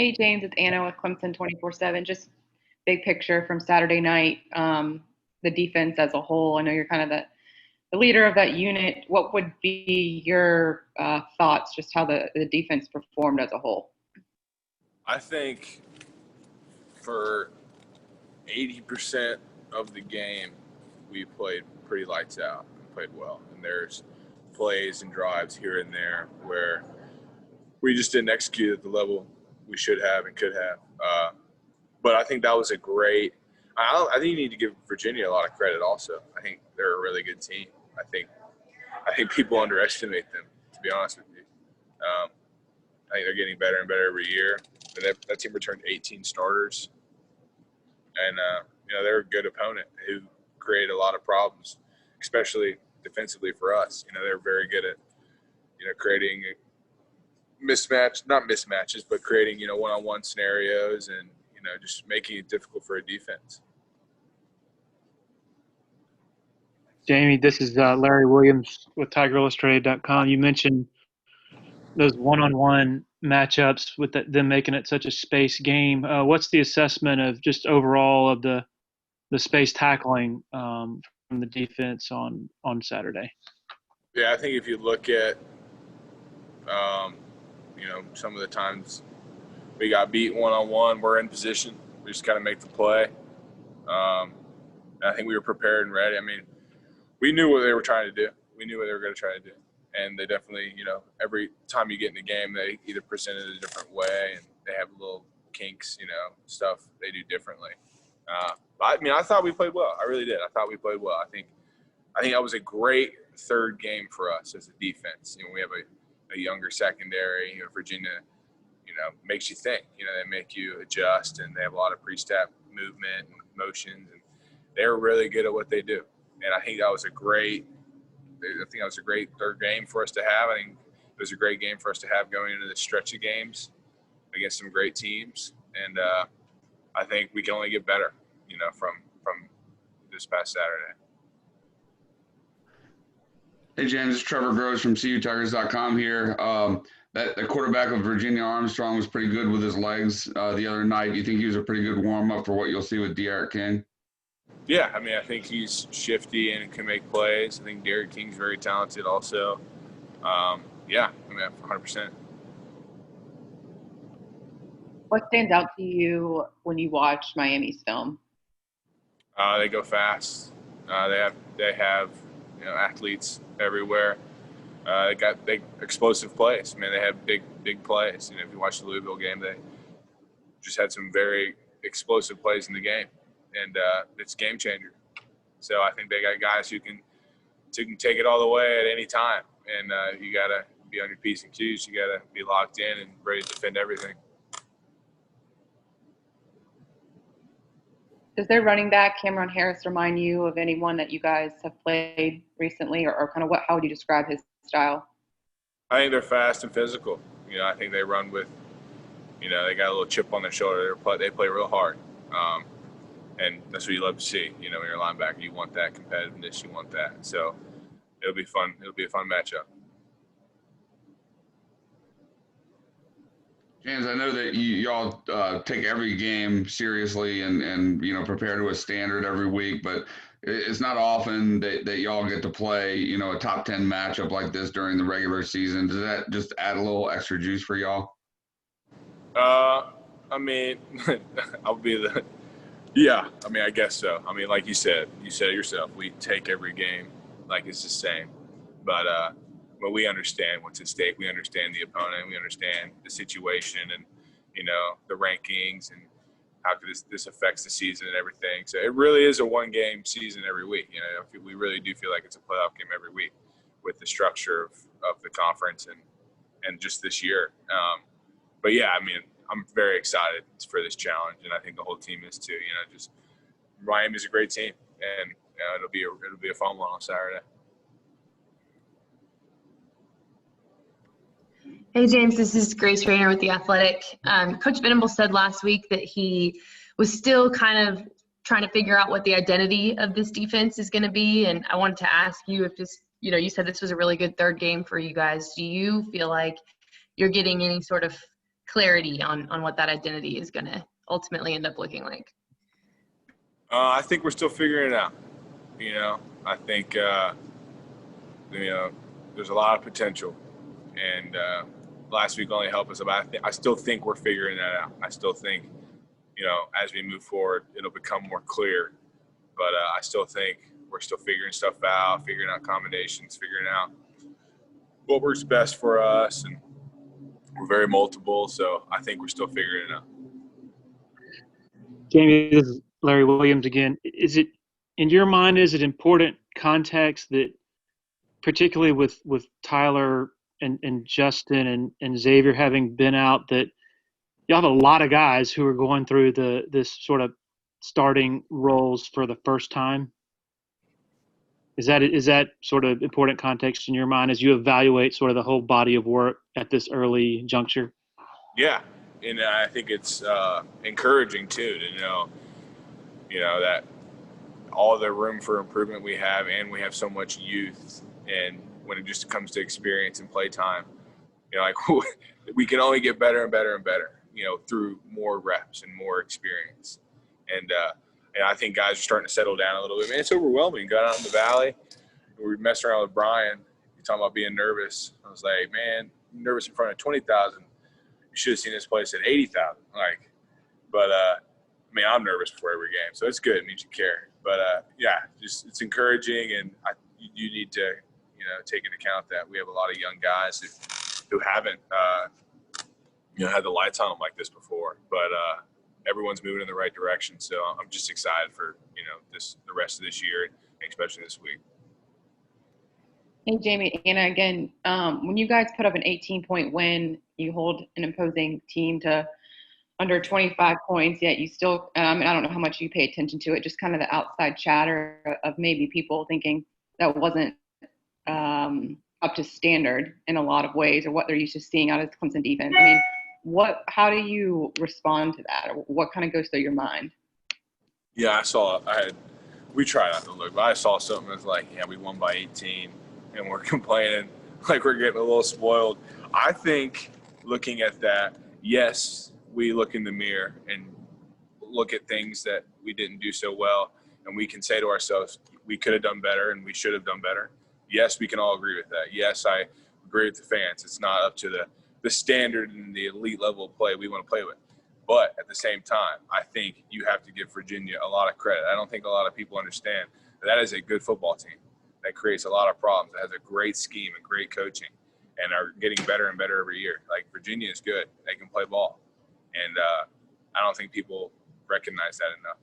Hey, James, it's Anna with Clemson 24/7. Just big picture from Saturday night, the defense as a whole. I know you're kind of the leader of that unit. What would be your thoughts, just how the defense performed as a whole? I think for 80% of the game, we played pretty lights out and played well. And there's plays and drives here and there where we just didn't execute at the level we should have and could have. But I think that was a great – I think you need to give Virginia a lot of credit also. I think they're a really good team. I think people underestimate them, to be honest with you. I think they're getting better and better every year. That team returned 18 starters. And, they're a good opponent who created a lot of problems, especially defensively for us. They're very good at, creating not mismatches, but creating, one-on-one scenarios and, just making it difficult for a defense. Jamie, this is Larry Williams with TigerIllustrated.com. You mentioned those one-on-one matchups with them making it such a space game. What's the assessment of just overall of the space tackling from the defense on Saturday? Yeah, I think if you look at, some of the times we got beat one-on-one, we're in position. We just got to make the play. And I think we were prepared and ready. I mean, we knew what they were trying to do. We knew what they were going to try to do. And they definitely, every time you get in the game, they either present it a different way and they have little kinks, stuff they do differently. I thought we played well. I really did. I thought we played well. I think that was a great third game for us as a defense. We have a younger secondary. Virginia, makes you think. They make you adjust, and they have a lot of pre-snap movement and motions, and they're really good at what they do. And I think that was a great third game for us to have. I think it was a great game for us to have going into the stretch of games against some great teams. And I think we can only get better, from this past Saturday. Hey, James, it's Trevor Groves from CUTigers.com here. The quarterback of Virginia, Armstrong, was pretty good with his legs the other night. Do you think he was a pretty good warm-up for what you'll see with De'Aaron King? Yeah, I think he's shifty and can make plays. I think Derek King's very talented also. 100%. What stands out to you when you watch Miami's film? They go fast. They have athletes everywhere. They got big explosive plays. They have big plays. If you watch the Louisville game, they just had some very explosive plays in the game, and it's a game changer. So I think they got guys who can take it all the way at any time, and you got to be on your P's and Q's. You got to be locked in and ready to defend everything. Does their running back, Cameron Harris, remind you of anyone that you guys have played recently, or kind of how would you describe his style? I think they're fast and physical. I think they run with, they got a little chip on their shoulder. They play real hard. And that's what you love to see. When you're a linebacker, you want that competitiveness. You want that. So it'll be fun. It'll be a fun matchup. James, I know that y'all take every game seriously and prepare to a standard every week, but it's not often that y'all get to play, a top 10 matchup like this during the regular season. Does that just add a little extra juice for y'all? I'll be I guess so. Like you said it yourself, we take every game like it's the same, but we understand what's at stake. We understand the opponent. We understand the situation and, the rankings and how this affects the season and everything. So it really is a one-game season every week. We really do feel like it's a playoff game every week with the structure of the conference and just this year. But yeah, I'm very excited for this challenge, and I think the whole team is too. Just Miami's a great team, and it'll be a fun one on Saturday. Hey, James, this is Grace Rayner with The Athletic. Coach Venables said last week that he was still kind of trying to figure out what the identity of this defense is going to be. And I wanted to ask you if this, you said this was a really good third game for you guys. Do you feel like you're getting any sort of clarity on what that identity is going to ultimately end up looking like? I think we're still figuring it out. I think there's a lot of potential, and last week only helped us. But I still think we're figuring that out. I still think as we move forward, it'll become more clear. But I still think we're still figuring stuff out, figuring out combinations, figuring out what works best for us, and we're very multiple. So I think we're still figuring it out. Jamie, this is Larry Williams again. Is it, in your mind, is it important context that, particularly with Tyler and Justin and Xavier having been out, that you have a lot of guys who are going through this sort of starting roles for the first time? Is that sort of important context in your mind as you evaluate sort of the whole body of work at this early juncture? Yeah, and I think it's encouraging too to know, that all the room for improvement we have, and we have so much youth, and when it just comes to experience and play time, like we can only get better and better and better, through more reps and more experience, and I think guys are starting to settle down a little bit. Man, it's overwhelming. Got out in the valley, we were messing around with Brian. He's talking about being nervous. I was like, man, I'm nervous in front of 20,000. You should have seen this place at 80,000. But I'm nervous before every game, so it's good. It means you care. But just it's encouraging, and you need to, take into account that we have a lot of young guys who haven't, had the lights on them like this before. But everyone's moving in the right direction, so I'm just excited for the rest of this year, and especially this week. Hey, Jamie, Anna again. When you guys put up an 18-point win, you hold an opposing team to under 25 points, yet you still, I don't know how much you pay attention to it, just kind of the outside chatter of maybe people thinking that wasn't up to standard in a lot of ways, or what they're used to seeing out of Clemson defense. How do you respond to that, or what kind of goes through your mind? Yeah, we try not to look, but I saw something that's like, yeah, we won by 18, and we're complaining like we're getting a little spoiled. I think looking at that, yes, we look in the mirror and look at things that we didn't do so well, and we can say to ourselves, we could have done better and we should have done better. Yes, we can all agree with that. Yes, I agree with the fans. It's not up to the standard and the elite level of play we want to play with. But at the same time, I think you have to give Virginia a lot of credit. I don't think a lot of people understand that is a good football team that creates a lot of problems, that has a great scheme and great coaching, and are getting better and better every year. Like, Virginia is good. They can play ball. And I don't think people recognize that enough.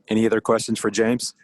Any other questions for James?